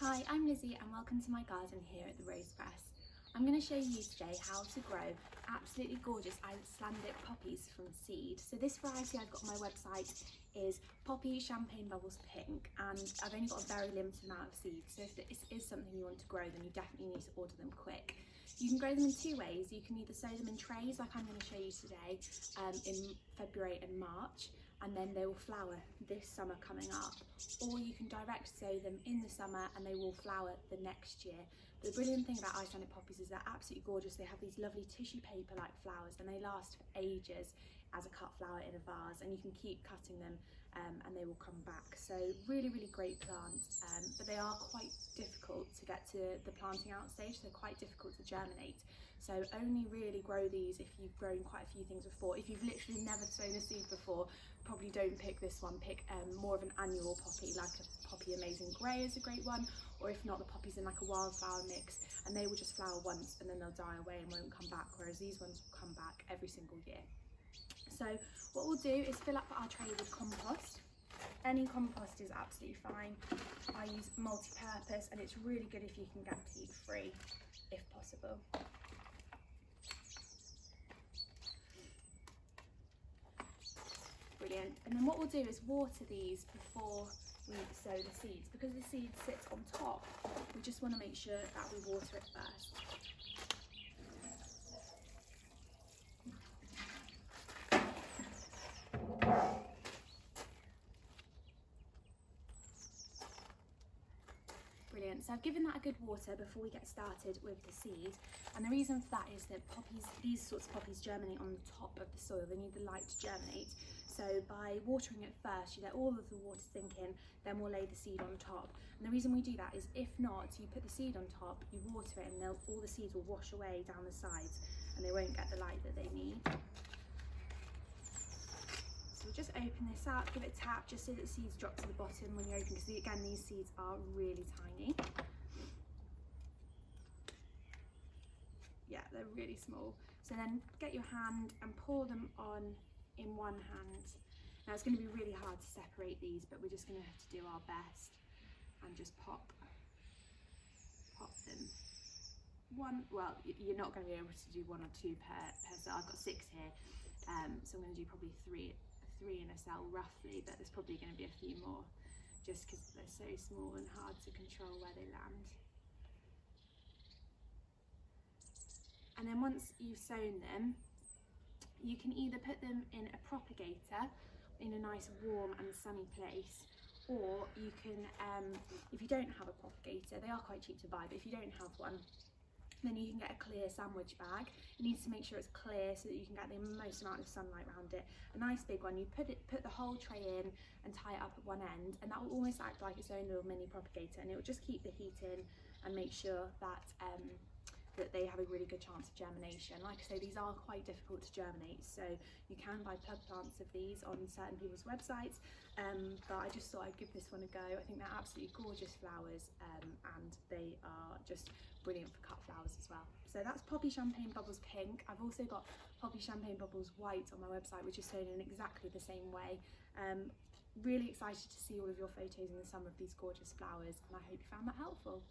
Hi, I'm Lizzie and welcome to my garden here at the Rose Press. I'm going to show you today how to grow absolutely gorgeous Icelandic poppies from seed. So this variety I've got on my website is Poppy Champagne Bubbles Pink, and I've only got a very limited amount of seeds, so if this is something you want to grow then you definitely need to order them quick. You can grow them in two ways. You can either sow them in trays like I'm going to show you today in February and March, and then they will flower this summer coming up, or you can direct sow them in the summer and they will flower the next year. But the brilliant thing about Icelandic poppies is they're absolutely gorgeous. They have these lovely tissue paper like flowers and they last for ages as a cut flower in a vase, and you can keep cutting them and they will come back. So really great plants, but they are quite difficult to get to the planting out stage. They're quite difficult to germinate, so only really grow these if you've grown quite a few things before. If you've literally never sown a seed before, probably don't pick this one. Pick more of an annual poppy, like a Poppy Amazing Grey is a great one, or if not, the poppies in like a wildflower mix, and they will just flower once and then they'll die away and won't come back, whereas these ones will come back every single year. So what we'll do is fill up our tray with compost. Any compost is absolutely fine. I use multi-purpose and it's really good if you can get peat free if possible. Brilliant. And then what we'll do is water these before we sow the seeds. Because the seed sits on top, we just want to make sure that we water it first. Brilliant. So I've given that a good water before we get started with the seed, and the reason for that is that these sorts of poppies germinate on the top of the soil. They need the light to germinate, so by watering it first you let all of the water sink in, then we'll lay the seed on top. And the reason we do that is if not, you put the seed on top, you water it, and all the seeds will wash away down the sides and they won't get the light that they need. So we'll just open this up, give it a tap just so that the seeds drop to the bottom when you open, because again these seeds are really tiny. Yeah, they're really small. So then get your hand and pour them on in one hand. Now it's going to be really hard to separate these, but we're just going to have to do our best and just pop them. Well, you're not going to be able to do one or two per cell. I've got 6 here, so I'm going to do probably three in a cell roughly, but there's probably going to be a few more just because they're so small and hard to control where they land. And then once you've sown them, you can either put them in a propagator in a nice warm and sunny place, or you can, if you don't have a propagator, they are quite cheap to buy, but if you don't have one, then you can get a clear sandwich bag. You need to make sure it's clear so that you can get the most amount of sunlight around it. A nice big one, you put the whole tray in and tie it up at one end, and that will almost act like its own little mini propagator, and it will just keep the heat in and make sure that that they have a really good chance of germination. Like I say, these are quite difficult to germinate, so you can buy plug plants of these on certain people's websites, but I just thought I'd give this one a go. I think they're absolutely gorgeous flowers, and they are just brilliant for cut flowers as well. So that's Poppy Champagne Bubbles Pink. I've also got Poppy Champagne Bubbles White on my website, which is sown in exactly the same way. Really excited to see all of your photos in the summer of these gorgeous flowers, and I hope you found that helpful.